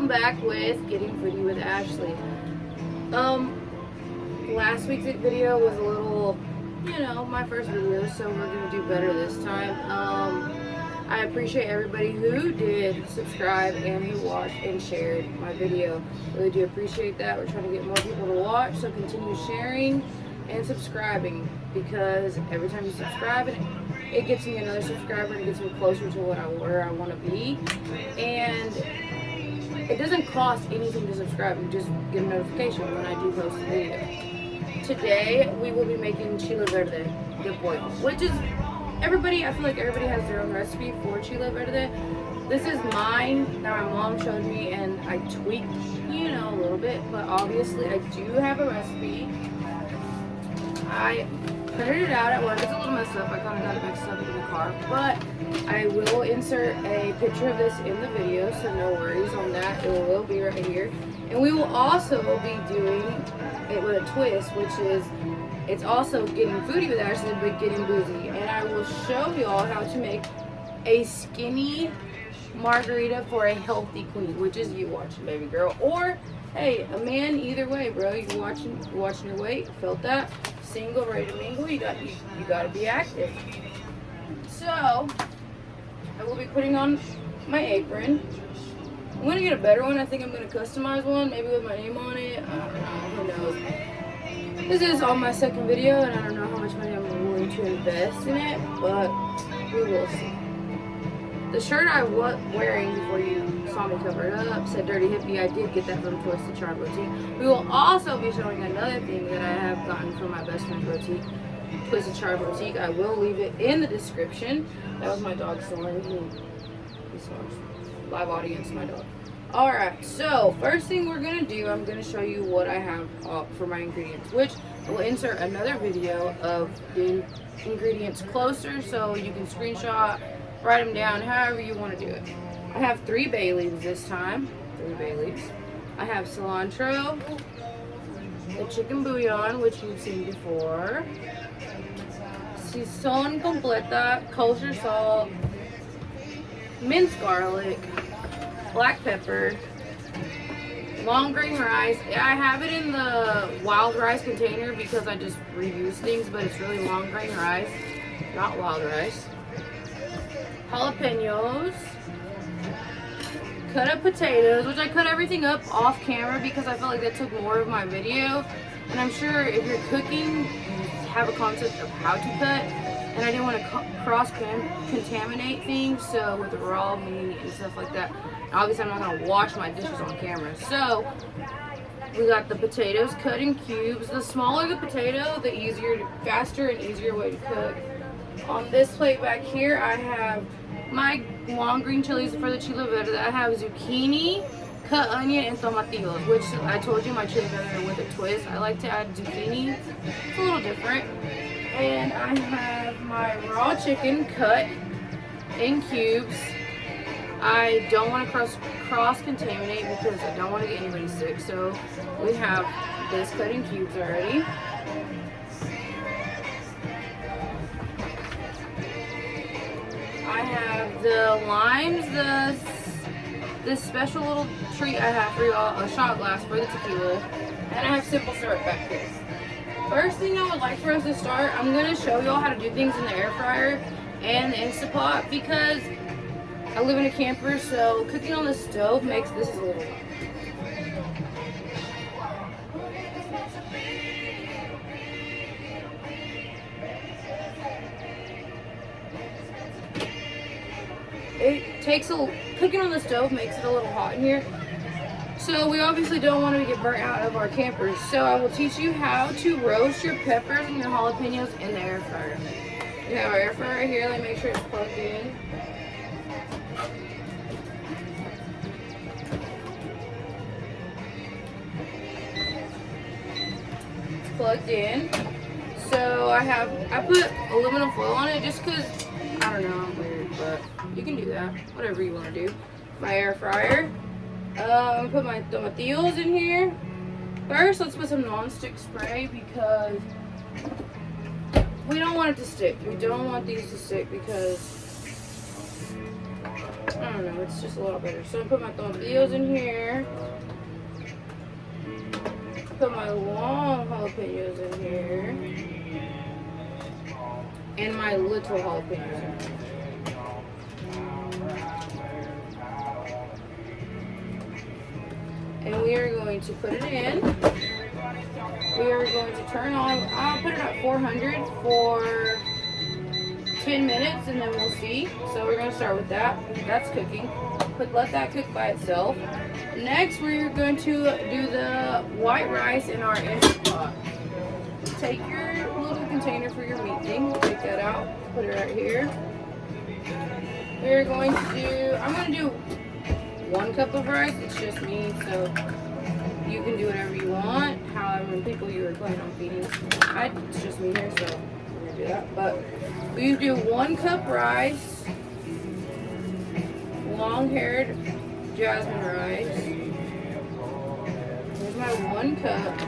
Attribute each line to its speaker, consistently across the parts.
Speaker 1: I'm back with Getting Foodie with Ashley. Last week's video was a little, my first video, so we're gonna do better this time. I appreciate everybody who did subscribe and who watched and shared my video. Really do appreciate that. We're trying to get more people to watch, so continue sharing and subscribing, because every time you subscribe, it gets me another subscriber and it gets me closer to where I want to be. And it doesn't cost anything to subscribe. You just get a notification when I do post a video. Today we will be making Chile Verde de Pollo, which is I feel like everybody has their own recipe for Chile Verde. This is mine that my mom showed me, and I tweaked, a little bit, but obviously I do have a recipe. I printed it out at work. It's a little messed up. I kind of got it mixed up in the car, but I will insert a picture of this in the video, so no worries on that. It will be right here. And we will also be doing it with a twist, which is it's also getting foodie with Ashley, but getting boozy. And I will show y'all how to make a skinny margarita for a healthy queen, which is you watching, baby girl, or hey, a man. Either way, bro. You're watching your weight. Felt that? Single, ready to mingle. You gotta be active. So I will be putting on my apron. I'm gonna get a better one. I think I'm gonna customize one, maybe with my name on it. I don't know. Who knows? This is on my second video, and I don't know how much money I'm willing to invest in it, but we will see. The shirt I was wearing before you saw me cover it up said Dirty Hippie. I did get that from Twisted Charm Boutique. We will also be showing another thing that I have gotten from my best friend's boutique, Twisted Charm Boutique. I will leave it in the description. That was my dog snoring. He snores. Live audience, my dog. Alright, so first thing we're going to do, I'm going to show you what I have for my ingredients, which I will insert another video of the ingredients closer so you can screenshot, write them down, however you want to do it. I have 3 bay leaves this time. 3 bay leaves. I have cilantro, the chicken bouillon, which you've seen before, sazon completa, kosher salt, minced garlic, black pepper, long grain rice. I have it in the wild rice container because I just reuse things, but it's really long grain rice, not wild rice. Jalapenos, cut up potatoes, which I cut everything up off camera because I felt like that took more of my video. And I'm sure if you're cooking, you have a concept of how to cut. And I didn't want to cross-contaminate things, so with the raw meat and stuff like that. Obviously, I'm not going to wash my dishes on camera. So, we got the potatoes cut in cubes. The smaller the potato, the faster and easier way to cook. On this plate back here, I have my long green chilies for the Chile Verde. I have zucchini, cut onion, and tomatillos, which I told you my Chile Verde with a twist. I like to add zucchini. It's a little different. And I have my raw chicken cut in cubes. I don't want to cross-contaminate because I don't want to get anybody sick. So we have this cut in cubes already. I have the limes, this special little treat I have for y'all, a shot glass for the tequila. And I have simple syrup back here. First thing I would like for us to start, I'm going to show y'all how to do things in the air fryer and the Instapot because I live in a camper, so cooking on the stove makes this a little hot. Cooking on the stove makes it a little hot in here. So we obviously don't want to get burnt out of our campers. So I will teach you how to roast your peppers and your jalapenos in the air fryer. We have our air fryer right here. Let me make sure it's plugged in. It's plugged in. So I put aluminum foil on it just because, I don't know, I'm weird, but you can do that. Whatever you want to do. My air fryer. I'm gonna put my tomatillos in here. First, let's put some non-stick spray because we don't want it to stick. We don't want these to stick because I don't know, it's just a lot better. So I put my tomatillos in here. Put my long jalapenos in here. And my little jalapenos in here. And we are going to put it in. We are going to turn on, I'll put it at 400 for 10 minutes and then we'll see. So we're going to start with that. That's cooking. Let that cook by itself. Next, we're going to do the white rice in our instant pot. Take your little container for your meat thing. Take that out. Put it right here. We're going to do, I'm going to do 1 cup of rice. It's just me, so you can do whatever you want. However many people you are planning on feeding. It's just me here, so we're going to do that. But we do 1 cup rice. Long-haired jasmine rice. Here's my 1 cup.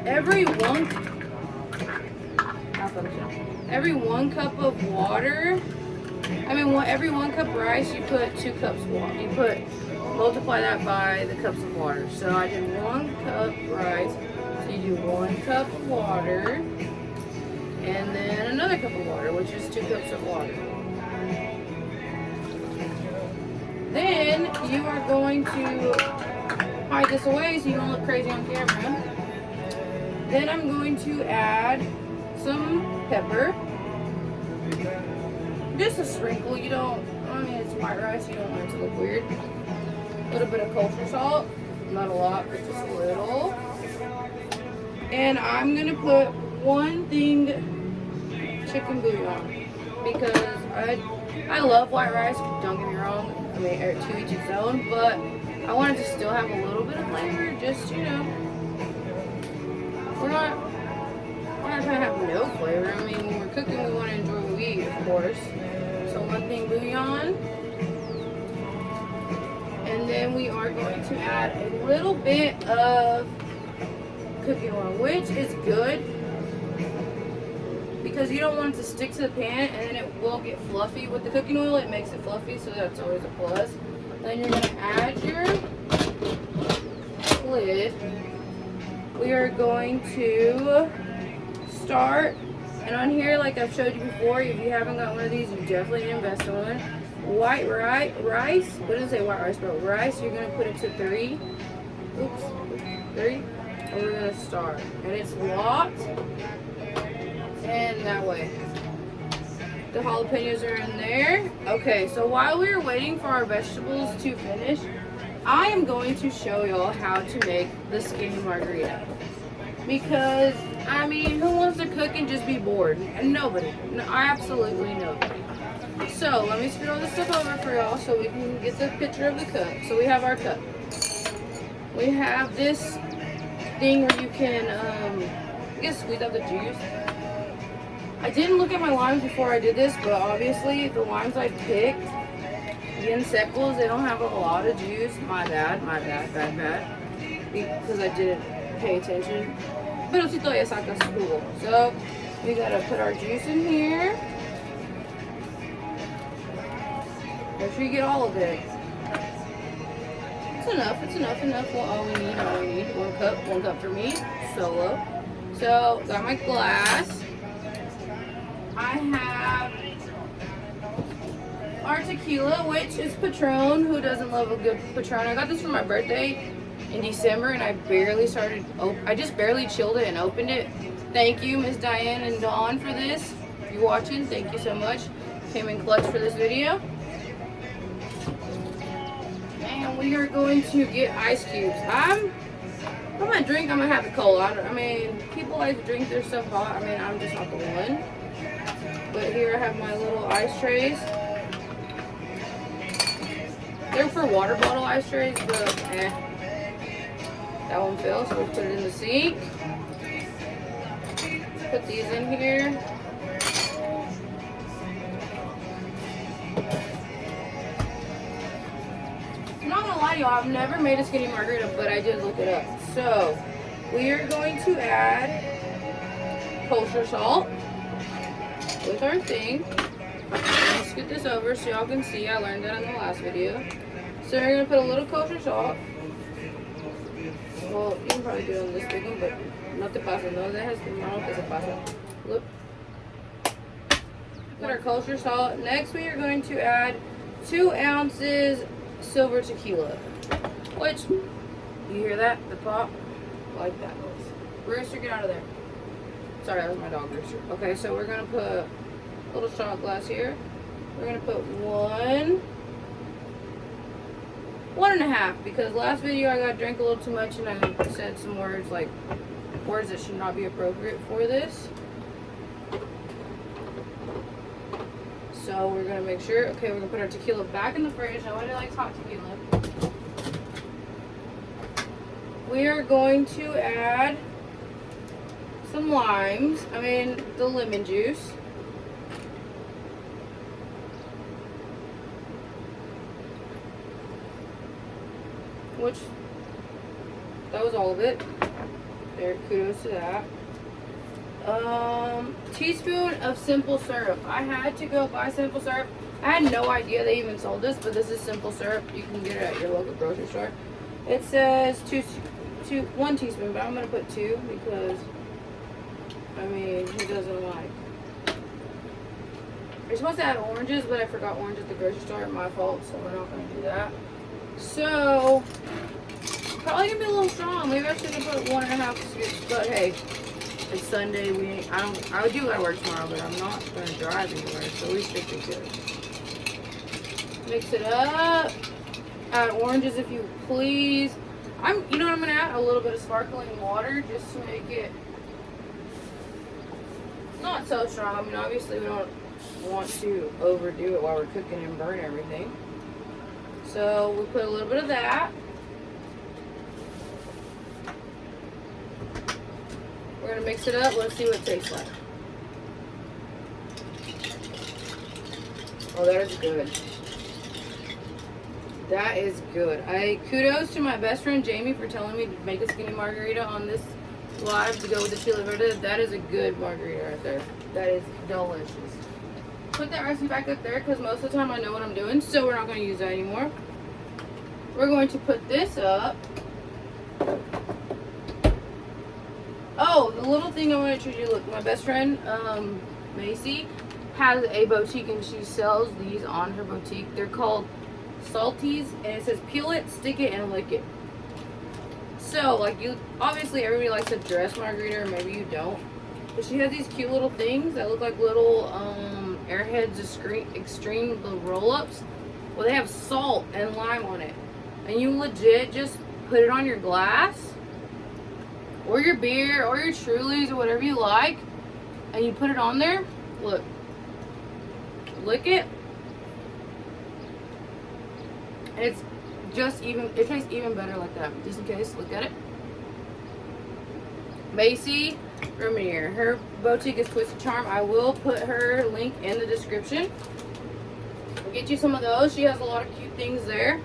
Speaker 1: Every one cup of water, every 1 cup rice, you put 2 cups of water. Multiply that by the cups of water. So I did 1 cup rice. So you do 1 cup of water, and then another cup of water, which is 2 cups of water. Then you are going to hide this away so you don't look crazy on camera. Then I'm going to add some pepper. Just a sprinkle. It's white rice, you don't want it to look weird. A little bit of kosher salt. Not a lot, but just a little. And I'm going to put 1 thing chicken bouillon. Because I love white rice, don't get me wrong. To each its own, but I wanted to still have a little bit of flavor. Just, we're not trying to have no flavor. When we're cooking, we want to enjoy what we eat, of course. So 1 thing bouillon. And then we are going to add a little bit of cooking oil, which is good because you don't want it to stick to the pan and then it will get fluffy. With the cooking oil, it makes it fluffy, so that's always a plus. Then you're going to add your lid. We are going to start, and on here, like I've showed you before, if you haven't got one of these, you definitely need to invest in one. White rice, what does it say white rice, but rice, you're going to put it to 3. Oops, 3. And we're going to start. And it's locked. And that way. The jalapenos are in there. Okay, so while we're waiting for our vegetables to finish, I am going to show y'all how to make the skinny margarita. Because, who wants to cook and just be bored? And nobody. No, absolutely nobody. So, let me scoot all this stuff over for y'all so we can get the picture of the cup. So, we have our cup. We have this thing where you can, squeeze out the juice. I didn't look at my limes before I did this, but obviously the limes I picked, bien secos, they don't have a lot of juice. My bad. Because I didn't pay attention. Pero si todavía sacas jugo. So, we gotta put our juice in here. Make sure you get all of it. It's enough. Well, all we need. 1 cup for me, solo. So, got my glass. I have our tequila, which is Patron. Who doesn't love a good Patron? I got this for my birthday in December, and I just barely chilled it and opened it. Thank you, Miss Diane and Dawn, for this. If you're watching, thank you so much. Came in clutch for this video. And we are going to get ice cubes. I'm gonna drink. I'm gonna have the cola. People like to drink their stuff hot. I'm just not the one. But here I have my little ice trays. They're for water bottle ice trays, but that one fell, so we'll put it in the sink. Put these in here. I'm not gonna lie to y'all, I've never made a skinny margarita, but I did look it up. So, we are going to add kosher salt with our thing. scoot this over so y'all can see. I learned that in the last video. So we're gonna put a little kosher salt. Well, you can probably do it on this big one, but no te pasa, no dejes mano que se pasa. Look. Put our kosher salt. Next, we are going to add 2 ounces silver tequila. Which, you hear that? The pop? Like that noise. Rooster, get out of there. Sorry, that was my dog, Rooster. Okay, so we're gonna put a little shot glass here. We're gonna put 1.5, because last video I drank a little too much and I said some words like words that should not be appropriate for this. So we're gonna make sure. Okay, we're gonna put our tequila back in the fridge. Nobody likes hot tequila. We are going to add some limes. The lemon juice. Which, that was all of it. There, kudos to that. Teaspoon of simple syrup. I had to go buy simple syrup. I had no idea they even sold this, but this is simple syrup. You can get it at your local grocery store. It says 1 teaspoon, but I'm gonna put 2 because who doesn't like? You're supposed to add oranges, but I forgot oranges at the grocery store. My fault, so we're not gonna do that. So probably gonna be a little strong. Maybe I should have put 1.5 scoops, but hey, it's Sunday. I do gotta work tomorrow, but I'm not gonna drive anywhere, so we stick to it. Mix it up. Add oranges if you please. You know what I'm gonna add? A little bit of sparkling water just to make it not so strong. Obviously we don't want to overdo it while we're cooking and burn everything. So we put a little bit of that. We're gonna mix it up. Let's see what it tastes like. Oh, that is good. That is good. Kudos to my best friend Jamie for telling me to make a skinny margarita on this live to go with the Chile Verde. That is a good margarita right there. That is delicious. Put that recipe back up there because most of the time I know what I'm doing, so we're not going to use that anymore. We're going to put this up. Oh, the little thing I want to show you. Look, my best friend Macy has a boutique and she sells these on her boutique. They're called salties, and it says peel it, stick it, and lick it. So, obviously everybody likes a dress margarita, or maybe you don't. But she has these cute little things that look like little Airheads Extreme roll-ups. Well, they have salt and lime on it. And you legit just put it on your glass, or your beer, or your Trulies, or whatever you like. And you put it on there. Look. Lick it. And it tastes even better like that. Just in case, look at it. Macy Remedier. Her boutique is Twisted Charm. I will put her link in the description. I'll get you some of those. She has a lot of cute things there.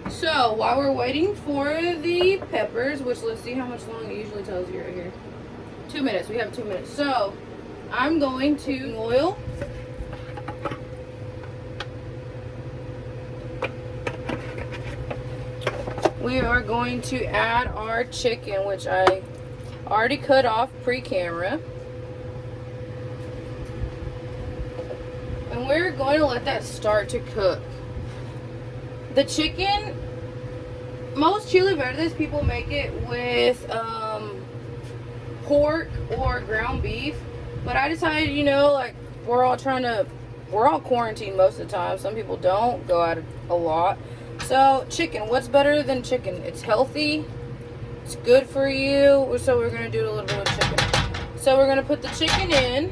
Speaker 1: So, while we're waiting for the peppers, which let's see how much long it usually tells you right here. 2 minutes. We have 2 minutes. So, I'm going to oil. We are going to add our chicken, which I already cut off pre-camera. And we're going to let that start to cook. The chicken, most Chile Verdes people make it with pork or ground beef. But I decided, we're all quarantined most of the time. Some people don't go out a lot. So, chicken. What's better than chicken? It's healthy. It's good for you. So, we're going to do a little bit of chicken. So, we're going to put the chicken in.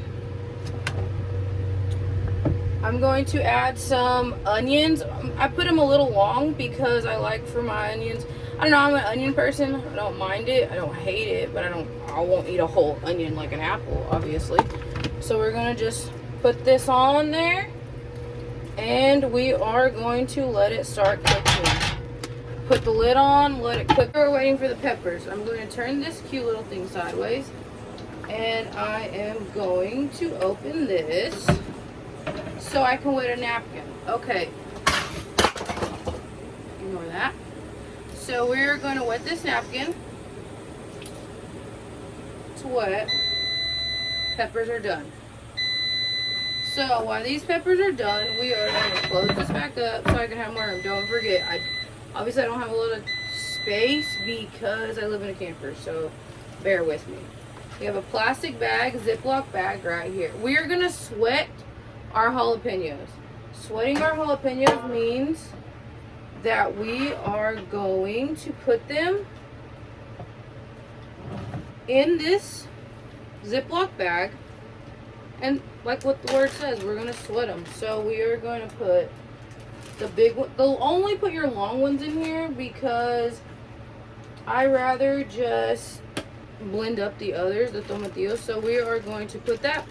Speaker 1: I'm going to add some onions. I put them a little long because I like for my onions. I don't know, I'm an onion person. I don't mind it. I don't hate it, but I won't eat a whole onion like an apple, obviously. So, we're going to just put this on there. And we are going to let it start cooking. Put the lid on, let it cook. We're waiting for the peppers. I'm going to turn this cute little thing sideways. And I am going to open this. so I can wet a napkin. Okay. Ignore that. So we're going to wet this napkin. It's wet. Peppers are done. So while these peppers are done, we are going to close this back up so I can have more room. Don't forget, obviously I don't have a lot of space because I live in a camper, so bear with me. We have a plastic bag, Ziploc bag right here. We are going to sweat our jalapenos. Sweating our jalapenos means that we are going to put them in this Ziploc bag, and like what the word says, we're going to sweat them. So we are going to put the big one. They'll only put your long ones in here because I rather just blend up the others, the tomatillos. So we are going to put that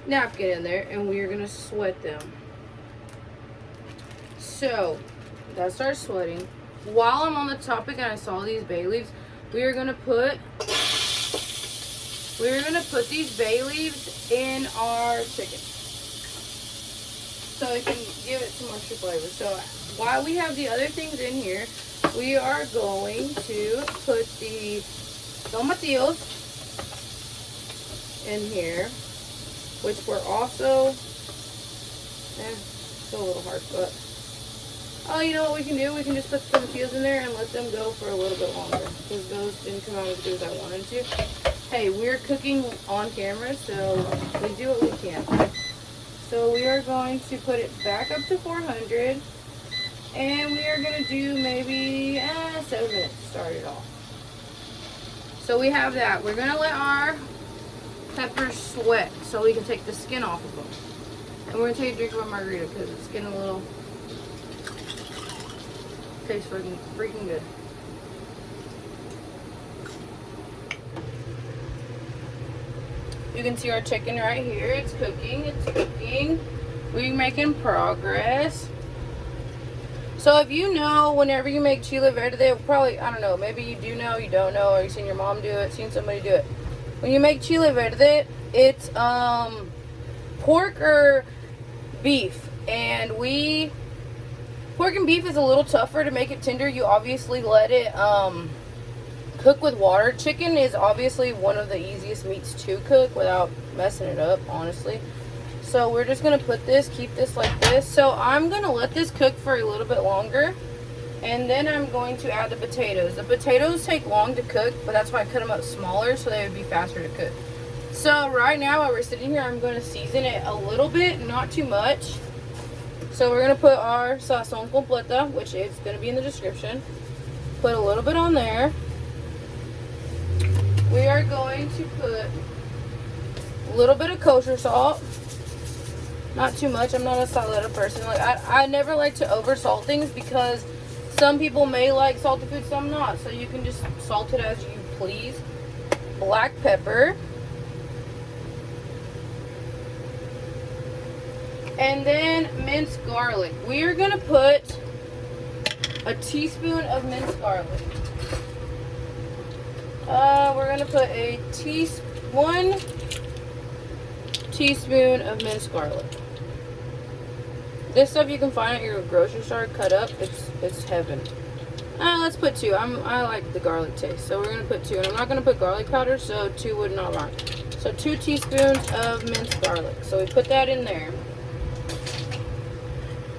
Speaker 1: napkin in there and we are going to sweat them. So that starts sweating. While I'm on the topic and I saw these bay leaves, we are going to put these bay leaves in our chicken so it can give it some extra flavor. So while we have the other things in here, we are going to put the tomatillos in here, which were also, it's a little hard, but oh, you know what we can do? We can just put the tomatillos in there and let them go for a little bit longer because those didn't come out as good as I wanted to. Hey, we're cooking on camera, so we do what we can. So we are going to put it back up to 400, and we are going to do maybe 7 minutes to start it off. So we have that. We're going to let our peppers sweat so we can take the skin off of them. And we're going to take a drink of our margarita because it's getting a little, tastes freaking good. You can see our chicken right here. It's cooking. It's cooking. We're making progress. So if you know, whenever you make Chile Verde, probably, I don't know, maybe you do know, you don't know, or you've seen your mom do it, seen somebody do it. When you make Chile Verde, it's pork or beef. And pork and beef is a little tougher to make it tender. You obviously let it cook with water. Chicken is obviously one of the easiest meats to cook without messing it up, honestly. So we're just going to put this, keep this like this. So I'm going to let this cook for a little bit longer. And then I'm going to add the potatoes. The potatoes take long to cook, but that's why I cut them up smaller so they would be faster to cook. So right now while we're sitting here, I'm going to season it a little bit, not too much. So we're going to put our sazon completa, which is going to be in the description. Put a little bit on there. We are going to put a little bit of kosher salt. Not too much. I'm not a salsa person. Like I never like to over salt things because some people may like salty food, some not. So you can just salt it as you please. Black pepper. And then minced garlic. We are going to put a teaspoon of minced garlic. We're going to put one teaspoon of minced garlic. This stuff you can find at your grocery store cut up. It's heaven. Let's put 2. I like the garlic taste, so we're going to put 2. And I'm not going to put garlic powder, so 2 would not rhyme. So 2 teaspoons of minced garlic. So we put that in there.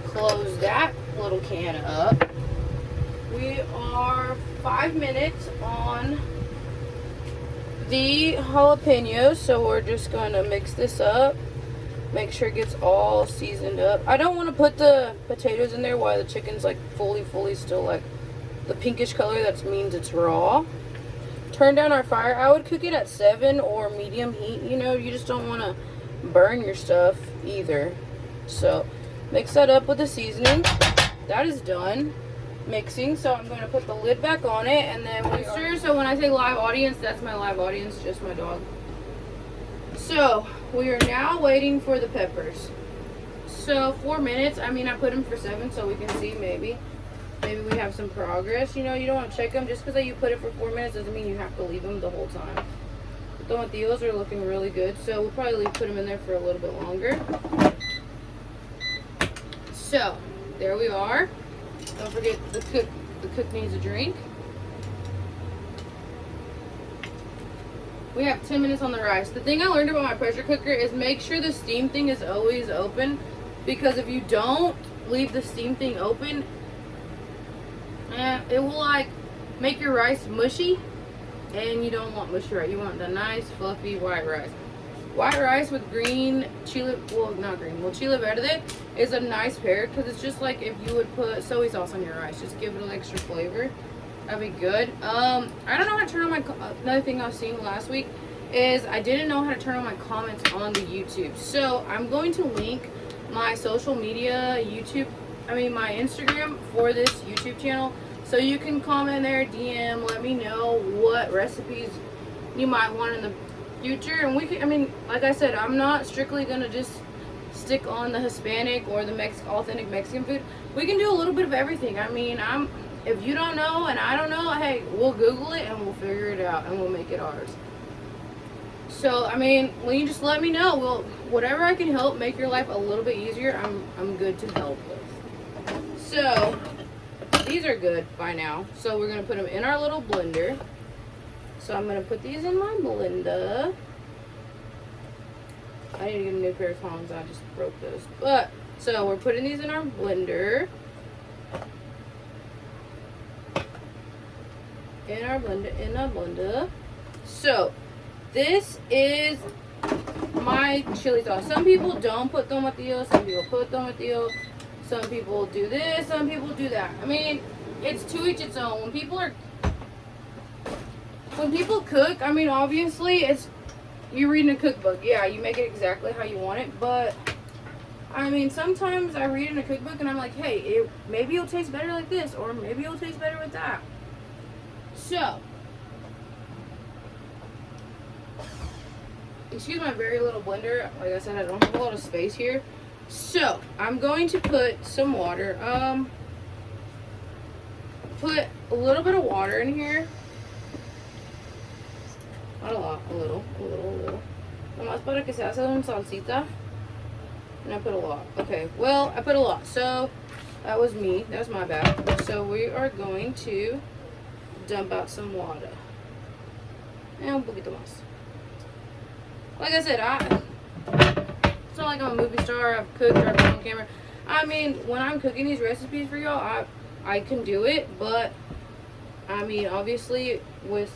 Speaker 1: Close that little can up. We are 5 minutes on the jalapenos, so we're just going to mix this up. Make sure it gets all seasoned up. I don't want to put the potatoes in there while the chicken's like fully still like the pinkish color. That means it's raw. Turn down our fire. I would cook it at 7 or medium heat. You know, you just don't want to burn your stuff either. So mix that up with the seasoning. That is done mixing, so I'm going to put the lid back on it, and then we stir. So when I say live audience, that's my live audience, just my dog. So we are now waiting for the peppers. So 4 minutes. I mean, I put them for 7 so we can see maybe we have some progress. You know, you don't want to check them just because you put it for 4 minutes doesn't mean you have to leave them the whole time. The tomatillos are looking really good, so we'll probably put them in there for a little bit longer. So there we are. Don't forget the cook needs a drink. We have 10 minutes on the rice. The thing I learned about my pressure cooker is make sure the steam thing is always open, because if you don't leave the steam thing open, it will like make your rice mushy, and you don't want mushy rice. You want the nice fluffy white rice. White rice with green Chile, well not green, well Chile Verde is a nice pair, because it's just like if you would put soy sauce on your rice, just give it an extra flavor. That'd be good. I don't know how to turn on my, another thing I was seeing last week is I didn't know how to turn on my comments on the YouTube. So I'm going to link my social media my Instagram for this YouTube channel. So you can comment there, DM, let me know what recipes you might want in the future. And we can, like I said, I'm not strictly gonna just stick on the Hispanic or the authentic Mexican food. We can do a little bit of everything. If you don't know and I don't know, hey, we'll Google it and we'll figure it out and we'll make it ours. So, when you just let me know, whatever I can help make your life a little bit easier, I'm good to help with. So, these are good by now. So, we're going to put them in our little blender. So, I'm going to put these in my blender. I need to get a new pair of tongs. I just broke those. So, we're putting these in our blender. In our blender. So this is my chili sauce. Some people don't put tomatillos, some people put tomatillos, some people do this, some people do that. It's to each its own. When people cook, obviously you're reading a cookbook. Yeah, you make it exactly how you want it, but sometimes I read in a cookbook and I'm like, hey, maybe it'll taste better like this, or maybe it'll taste better with that. So, excuse my very little blender. Like I said, I don't have a lot of space here. So, I'm going to put some water. Put a little bit of water in here. Not a lot, a little. Nomás para que se hace una salsita. And I put a lot. Okay, well, I put a lot. So, that was me. That was my bad. So, we are going to dump out some water. And un poquito más. Like I said, it's not like I'm a movie star. I've cooked or I've been on camera. When I'm cooking these recipes for y'all, I can do it, but obviously you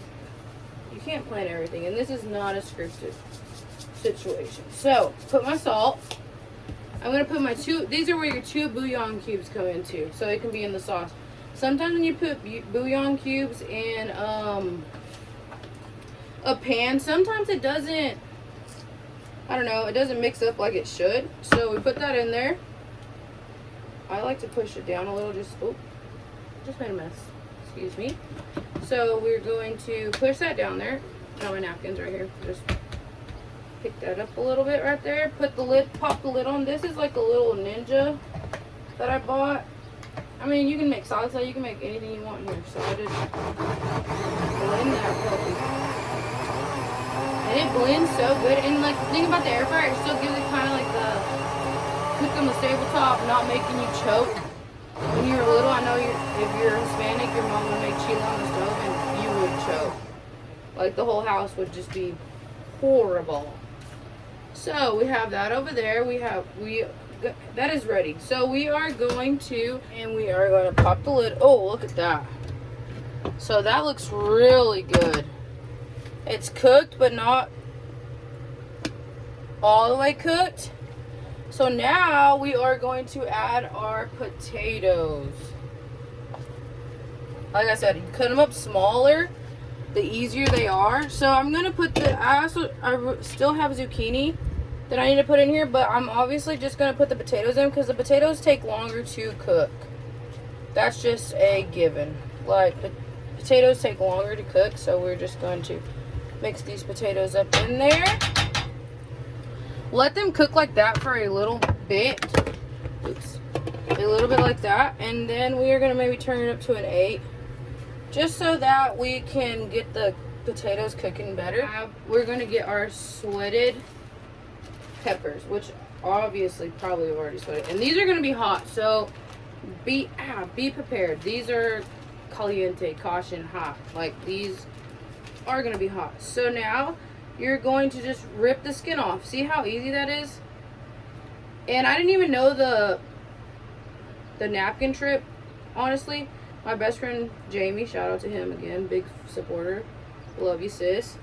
Speaker 1: can't plan everything, and this is not a scripted situation. So, put my salt. I'm gonna put my these are where your 2 bouillon cubes come into, so it can be in the sauce. Sometimes when you put bouillon cubes in a pan, sometimes it doesn't, it doesn't mix up like it should. So we put that in there. I like to push it down a little, just made a mess. Excuse me. So we're going to push that down there. Got my napkins right here. Just pick that up a little bit right there. Put the lid, pop the lid on. This is like a little Ninja that I bought. You can make salsa, you can make anything you want here. So I just blend that puppy. And it blends so good. And like the thing about the air fryer, it still gives it kind of like the cook on the tabletop, not making you choke. When you were little, I know if you're Hispanic, your mom would make chili on the stove and you would choke. Like the whole house would just be horrible. So we have that over there. That is ready. So we are going to pop the lid. Oh, look at that. So that looks really good. It's cooked, but not all the way cooked. So now we are going to add our potatoes. Like I said, you cut them up smaller, the easier they are. So I'm going to put I still have zucchini that I need to put in here, but I'm obviously just going to put the potatoes in because the potatoes take longer to cook. That's just a given. Like, the potatoes take longer to cook, so we're just going to mix these potatoes up in there. Let them cook like that for a little bit. Oops. A little bit like that, and then we are going to maybe turn it up to an 8, just so that we can get the potatoes cooking better. We're going to get our sweated peppers, which obviously probably have already sweated. And these are gonna be hot, so be prepared. These are caliente, caution, hot. Like, these are gonna be hot. So now you're going to just rip the skin off. See how easy that is? And I didn't even know the napkin trip, honestly. My best friend Jamie, shout out to him again, big supporter. Love you, sis.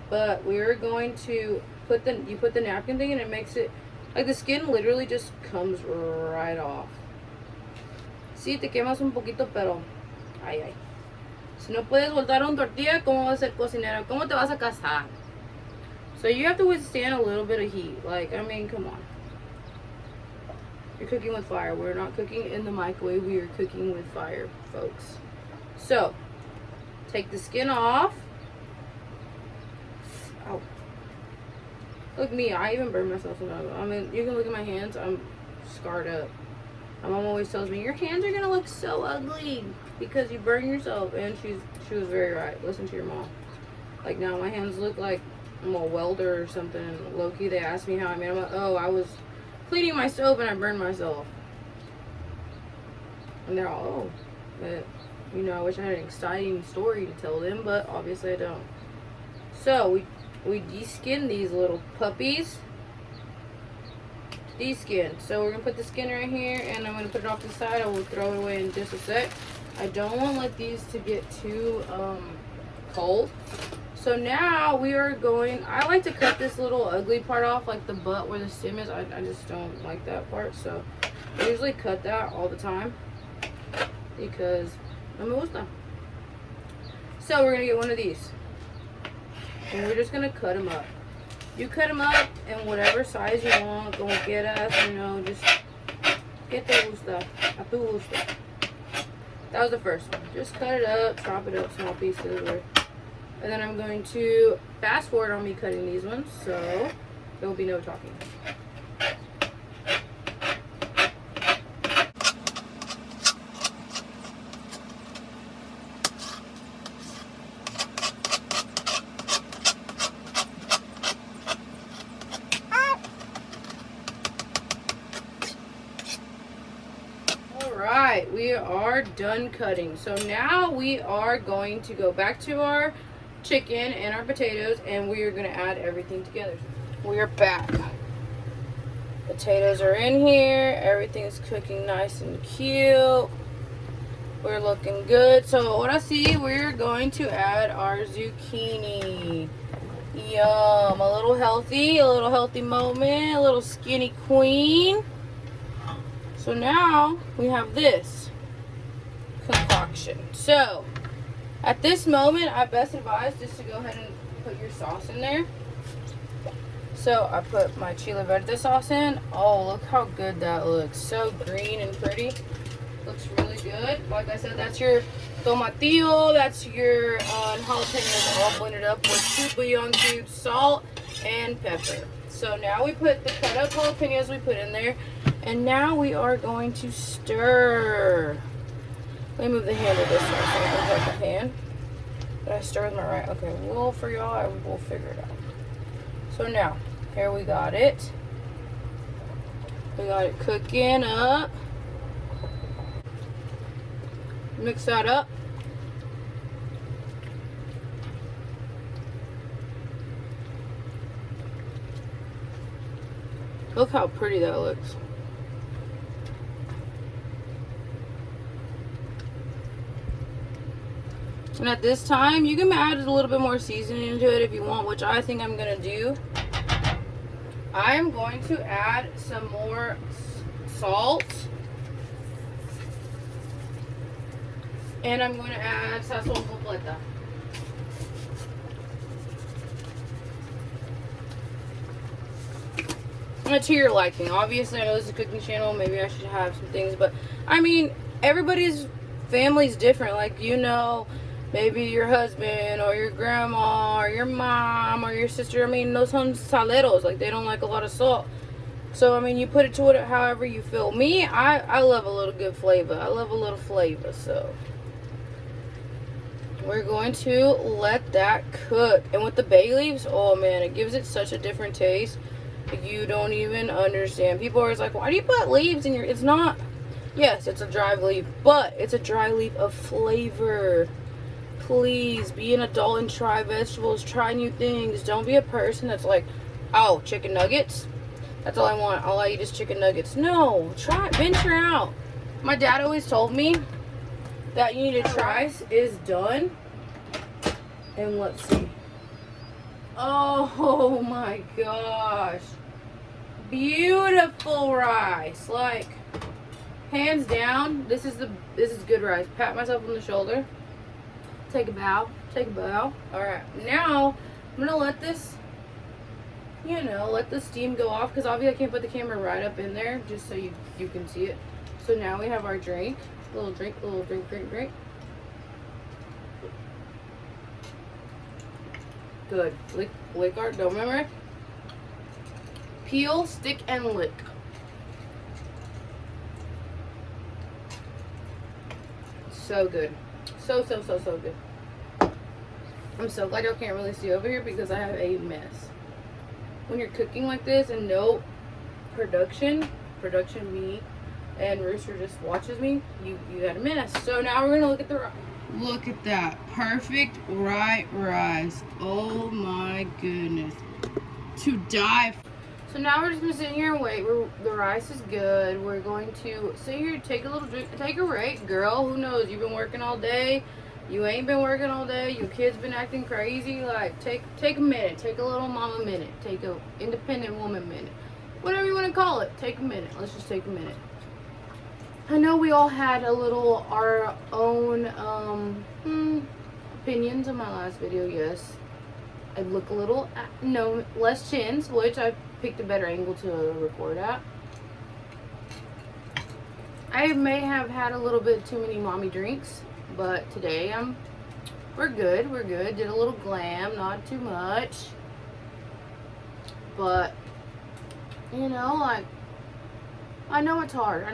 Speaker 1: But we're going to put the napkin thing, and it makes it like the skin literally just comes right off. Sí, te quemas un poquito, pero ay, ay. Si no puedes voltar un tortilla, ¿cómo vas a ser cocinero? ¿Cómo te vas a casar? So you have to withstand a little bit of heat. Like, I mean, come on. You're cooking with fire. We're not cooking in the microwave. We are cooking with fire, folks. So, take the skin off. Ow. Look me, I even burned myself enough. I mean, you can look at my hands. I'm scarred up. My mom always tells me, your hands are going to look so ugly because you burn yourself. And she was very right. Listen to your mom. Like, now my hands look like I'm a welder or something. Low-key, they asked me how I made them. Oh, I was cleaning my stove and I burned myself. And they're all, oh, but, you know, I wish I had an exciting story to tell them, but obviously I don't. So we de-skin these little puppies. De-skin. So we're gonna put the skin right here, and I'm gonna put it off to the side. I will throw it away in just a sec. I don't want to let these to get too cold. So now we are going, I like to cut this little ugly part off, like the butt where the stem is. I just don't like that part, so I usually cut that all the time because no me gusta. So we're gonna get one of these, and we're just gonna cut them up. You cut them up in whatever size you want. Como quieras, you know, just que te gusta, a tu gusto. That was the first one. Just cut it up, chop it up, small pieces. And then I'm going to fast forward on me cutting these ones, so there will be no talking. Alright, we are done cutting. So now we are going to go back to our chicken and our potatoes, and we are going to add everything together. We are back. Potatoes are in here. Everything's cooking nice and cute. We're looking good. So ahora sí, we're going to add our zucchini. Yum. A little healthy moment, a little skinny queen. So now we have this concoction. So at this moment, I best advise just to go ahead and put your sauce in there. So I put my Chile Verde sauce in. Oh, look how good that looks. So green and pretty. Looks really good. Like I said, that's your tomatillo. That's your jalapenos all blended up with 2 bouillon cubes, salt, and pepper. So now we put the cut up jalapenos we put in there. And now we are going to stir. Let me move the handle this way so I can hold my hand. Did I stir with my right? Okay, well, for y'all, we'll figure it out. So now, here we got it. We got it cooking up. Mix that up. Look how pretty that looks. And at this time, you can add a little bit more seasoning to it if you want, which I think I'm going to do. I'm going to add some more salt. And I'm going to add sazón completa. To your liking. Obviously, I know this is a cooking channel. Maybe I should have some things. But, I mean, everybody's family's different. Like, you know, maybe your husband or your grandma or your mom or your sister, I mean, those son saleros, like they don't like a lot of salt. So, I mean, you put it to it however you feel. Me, I love a little good flavor. I love a little flavor, so we're going to let that cook. And with the bay leaves, oh man, it gives it such a different taste. You don't even understand. People are always like, why do you put leaves in your... It's not... Yes, it's a dry leaf, but it's a dry leaf of flavor. Please be an adult and try vegetables. Try new things. Don't be a person that's like, oh, chicken nuggets? That's all I want. All I eat is chicken nuggets. No, try, venture out. My dad always told me that you need to try is done. And let's see. Oh my gosh. Beautiful rice. Like, hands down, this is good rice. Pat myself on the shoulder. Take a bow. Take a bow. Alright, now I'm gonna let this, you know, let the steam go off, because obviously I can't put the camera right up in there just so you can see it. So now we have our drink. Little drink. Good. Lick our, don't remember? Peel, stick, and lick. So good. So good. I'm so glad y'all can't really see over here because I have a mess. When you're cooking like this and no production me and Rooster just watches me, you got a mess. So now we're gonna look at the rice. Look at that. Perfect white rice. Oh my goodness. To die for. So now we're just gonna sit here and wait. The rice is good. We're going to sit here, take a little drink, take a break. Girl, who knows? You've been working all day. You ain't been working all day. Your kid's been acting crazy. Like, take a minute. Take a little mama minute. Take a independent woman minute. Whatever you want to call it. Take a minute. Let's just take a minute. I know we all had our own opinions on my last video. Yes, I look a little less chins, which I picked a better angle to record at. I may have had a little bit too many mommy drinks, but today we're good. Did a little glam, not too much, but you know, like, I know it's hard.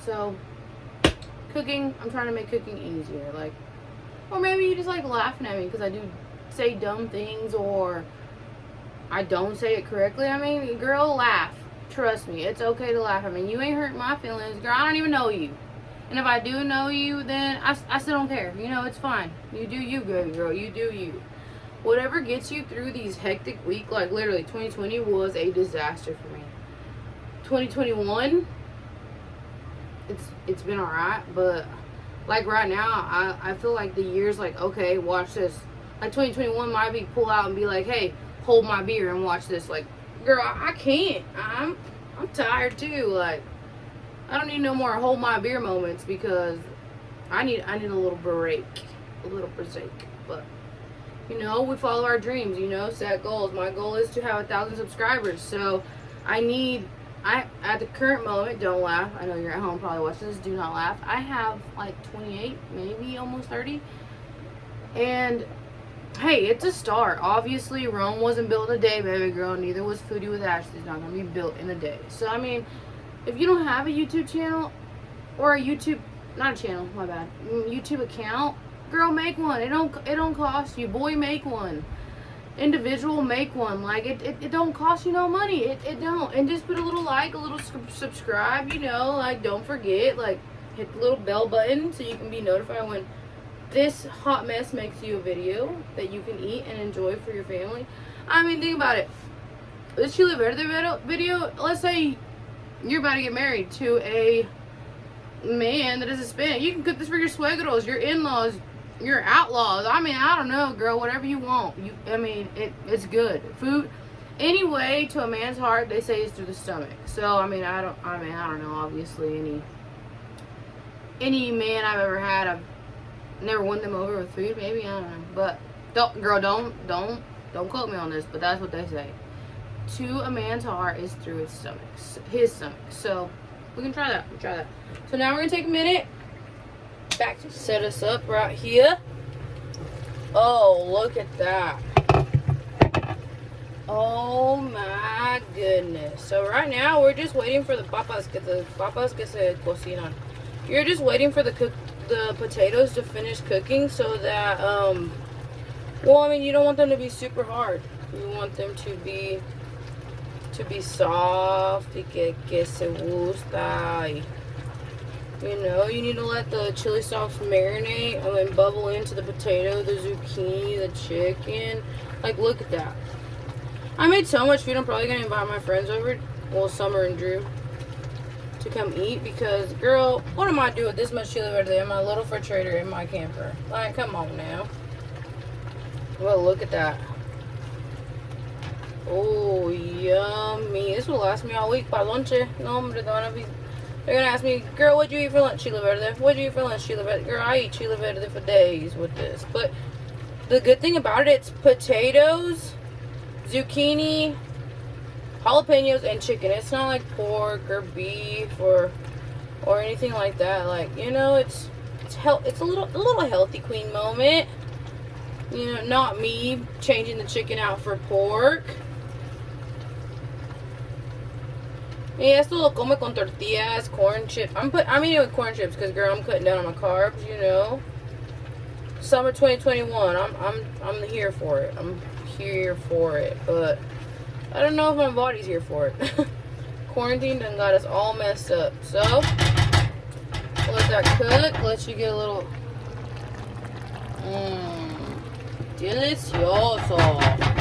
Speaker 1: So cooking, I'm trying to make cooking easier. Like, or maybe you just like laughing at me because I do say dumb things or I don't say it correctly. I mean, girl, laugh. Trust me, it's okay to laugh. I mean, you ain't hurt my feelings, girl. I don't even know you. And if I do know you, then I still don't care. You know, it's fine. You do you, baby girl. You do you. Whatever gets you through these hectic weeks, like literally 2020 was a disaster for me. 2021, it's been alright, but like right now, I feel like the year's like, okay, watch this. Like 2021 might be pull out and be like, hey, hold my beer and watch this. Like, girl, I can't. I'm tired too. Like, I don't need no more hold my beer moments because I need a little break, But you know, we follow our dreams. You know, set goals. My goal is to have 1,000 subscribers. So at the current moment, don't laugh. I know you're at home probably watching this. Do not laugh. I have like 28, maybe almost 30. And hey, it's a start. Obviously, Rome wasn't built in a day, baby girl. Neither was Foodie with Ashley. It's not going to be built in a day. So, I mean, if you don't have a YouTube channel or a YouTube, not a channel, my bad, YouTube account, girl, make one. It don't cost you. Boy, make one. Individual, make one. Like, it don't cost you no money. It don't. And just put a little like, a little subscribe, you know, like, don't forget, like, hit the little bell button so you can be notified when this hot mess makes you a video that you can eat and enjoy for your family. I mean, think about it. This Chile Verde video, let's say you're about to get married to a man that is Hispanic. You can cook this for your suegros, your in-laws, your outlaws. I mean, I don't know, girl, whatever you want. It's good. Food, anyway, to a man's heart, they say is through the stomach. So, I don't know, obviously, any man I've ever had, I've never won them over with food, maybe, I don't know. But, don't quote me on this, but that's what they say. To a man's heart is through his stomach. So, we can try that. So now we're going to take a minute. Back to set us up right here. Oh, look at that. Oh my goodness. So right now we're just waiting for the papas que se cocinan. You're just waiting for the potatoes to finish cooking so that well, I mean, you don't want them to be super hard. You want them to to be soft y que se gusta. You know, you need to let the chili sauce marinate and then bubble into the potato, the zucchini, the chicken. Like, look at that. I made so much food, I'm probably going to invite my friends over, well, Summer and Drew, to come eat because, girl, what am I doing with this much chili verde in my little refrigerator in my camper? Like, come on now. Well, look at that. Oh, yummy. This will last me all week. Pa lonche. No, hombre, they're gonna ask me, girl, what'd you eat for lunch, chile verde? What'd you eat for lunch, chile verde? Girl, I eat chile verde for days with this. But the good thing about it, it's potatoes, zucchini, jalapenos, and chicken. It's not like pork or beef or anything like that. Like, you know, it's a little healthy queen moment. You know, not me changing the chicken out for pork. Y esto lo come con tortillas, corn chips. I'm eating with corn chips because, girl, I'm cutting down on my carbs. You know, summer 2021. I'm here for it. I'm here for it, but I don't know if my body's here for it. Quarantine done got us all messed up. So let that cook. Let you get a little delicioso.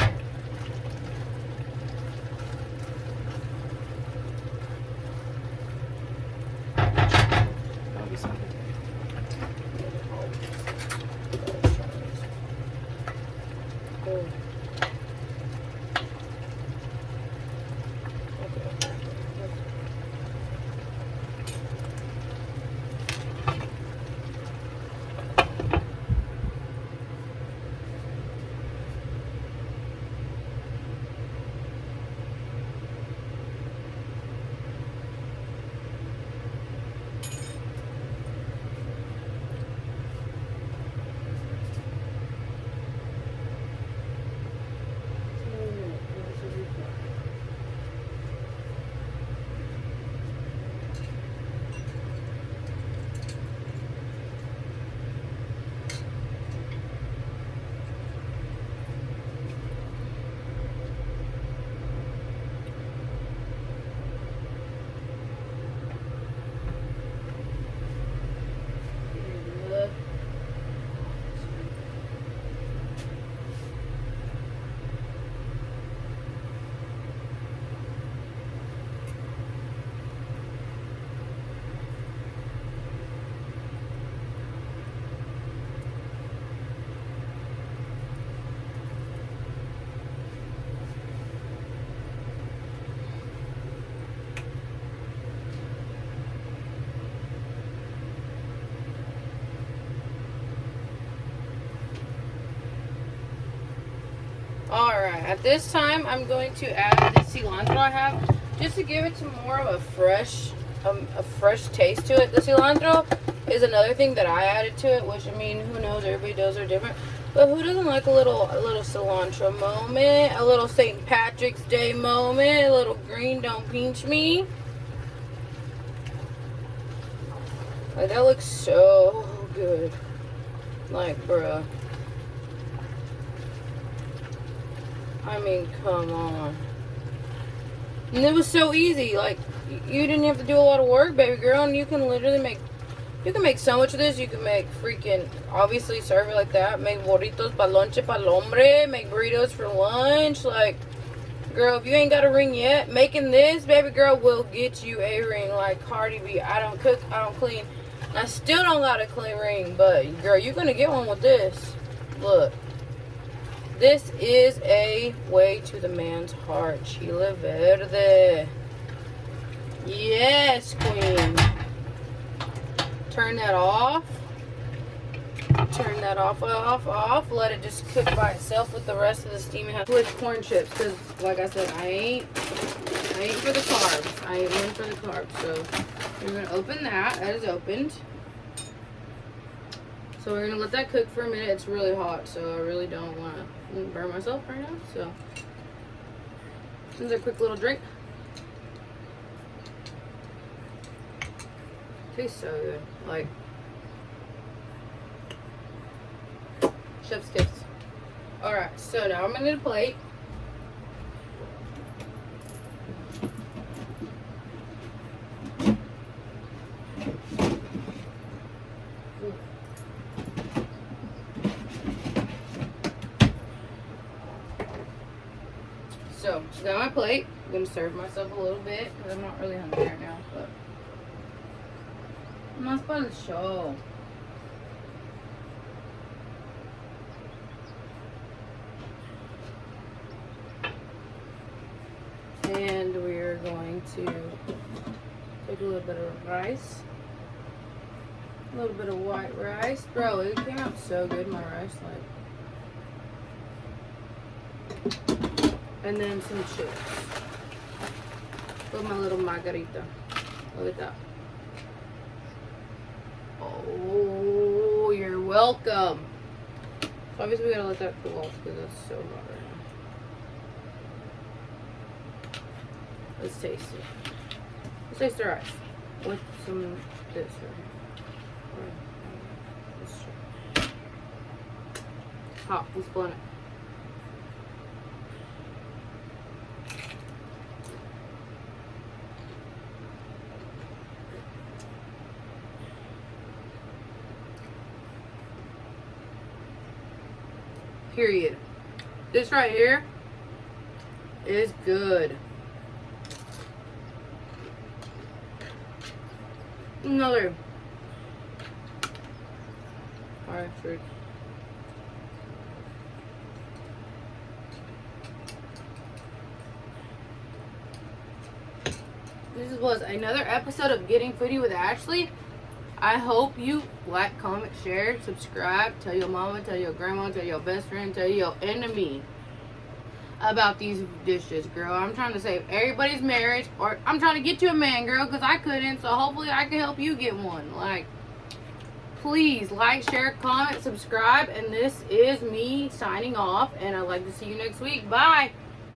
Speaker 1: Alright, at this time I'm going to add the cilantro I have just to give it some more of a fresh taste to it. The cilantro is another thing that I added to it, which, I mean, who knows, everybody does are different. But who doesn't like a little cilantro moment, a little St. Patrick's Day moment, a little green don't pinch me. Like, that looks so good. Like, bruh. I mean, come on. And it was so easy. Like, you didn't have to do a lot of work, baby girl. And you can literally make so much of this. You can make freaking, obviously, serve it like that. Make burritos pa lonche pa hombre. Make burritos for lunch. Like, girl, if you ain't got a ring yet, making this, baby girl, will get you a ring. Like Cardi B. I don't cook, I don't clean. I still don't got a clean ring. But, girl, you're going to get one with this. Look. This is a way to the man's heart. Chile Verde. Yes, queen. Turn that off. Turn that off. Let it just cook by itself with the rest of the steam. With corn chips, because, like I said, I ain't for the carbs. I ain't one for the carbs. So, we're going to open that. That is opened. So we're going to let that cook for a minute. It's really hot, so I really don't want to burn myself right now. So, this is a quick little drink. Tastes so good. Like, chef's kiss. Alright, so now I'm going to need a plate. So, got my plate. I'm going to serve myself a little bit because I'm not really hungry right now. But más para el show. And we're going to take a little bit of rice. A little bit of white rice. Bro, it came out so good, my rice. And then some chips. With my little margarita. Look at that. Oh, you're welcome. So obviously we gotta let that cool off because it's so hot right now. Let's taste it. Let's taste the rice with some this right here. Hot, let's blend it. Period. This right here is good. Another. Alright, fruit. This was another episode of Getting Foodie with Ashley. I hope you like, comment, share, subscribe, tell your mama, tell your grandma, tell your best friend, tell your enemy about these dishes, girl. I'm trying to save everybody's marriage, or I'm trying to get you a man, girl, because I couldn't, so hopefully I can help you get one. Like, please like, share, comment, subscribe, and this is me signing off, and I'd like to see you next week. Bye!